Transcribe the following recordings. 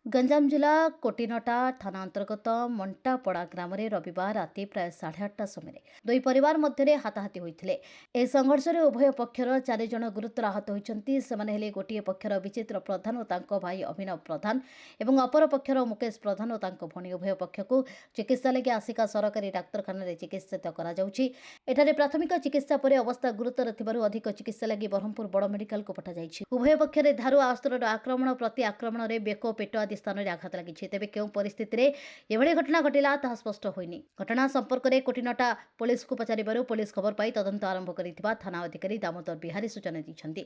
गंजाम जिला कोटिनटा थाना अंतर्गत मंटापड़ा ग्राम रविवार राति प्राय 8:30 समय दुई परिवार मध्य हाथाहाथी होते। यह संघर्ष में उभय पक्षर 4 जन गुरुतर आहत होती। से गोटे पक्षर विचित्र प्रधान और भाई अभिनव प्रधान और अपर पक्षर मुकेश प्रधान और भणी उभय पक्ष को चिकित्सा लगी आसिका सरकारी डाक्तखाना चिकित्सित कर प्राथमिक चिकित्सा पर अवस्था गुरुतर थिबारु अधिक चिकित्सा लगी ब्रह्मपुर बड़ मेडिकल को पठाଯାଇଛି। उभय पक्षर धारू अस्त्र आक्रमण प्रति आक्रमण में बेक पेट आदि स्थान में आघात लगी। तेज क्यों परिस्थिति में एभली घटना घटिला ताहा स्पष्ट होइनी। घटना संपर्क में कोटिनटा पुलिस को पचारिबारु पुलिस खबर पाई तदंत आरंभ करिथिबा थाना अधिकारी दामोदर बिहारी सूचना दैछन्ति।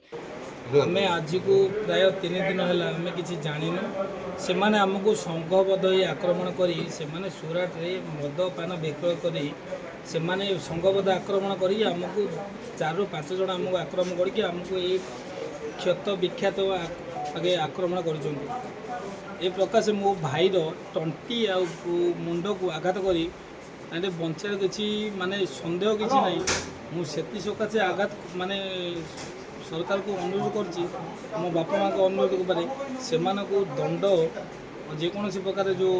आमे आज को प्राय 3 दिन है आमे किसी जानिनु से माने हमको संघबद्ध होई आक्रमण करी से माने सुराट रे मद पान विक्रय करी से माने संघबद्ध आक्रमण करी हमको 4-5 जन हमको आक्रमण करके हमको ये क्षत विख्यात आगे आक्रमण कर ए प्रकार मो भाईर टंटी आ मुंड को आघात करी बंचार किसी माने संदेह किसी ना मुझे सकाशे आघात माने सरकार को अनुरोध कर मो बापा माँ को अनुरोध करें से दंड जेकोसी प्रकार जो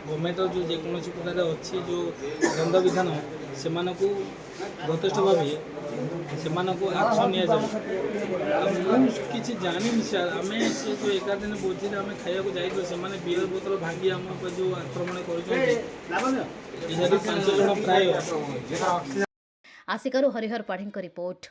गवर्नमेंट जो जेकोसी प्रकार अच्छी जो दंड विधान से यथेष्ट भाव से एक्शन नि जानी आम से जो 11 दिन भोजी आम खाया जाइए से बीर बोतल भागी आम जो आक्रमण कर 5 जन प्राय आसिकारु हरिहर पाढ़ी रिपोर्ट।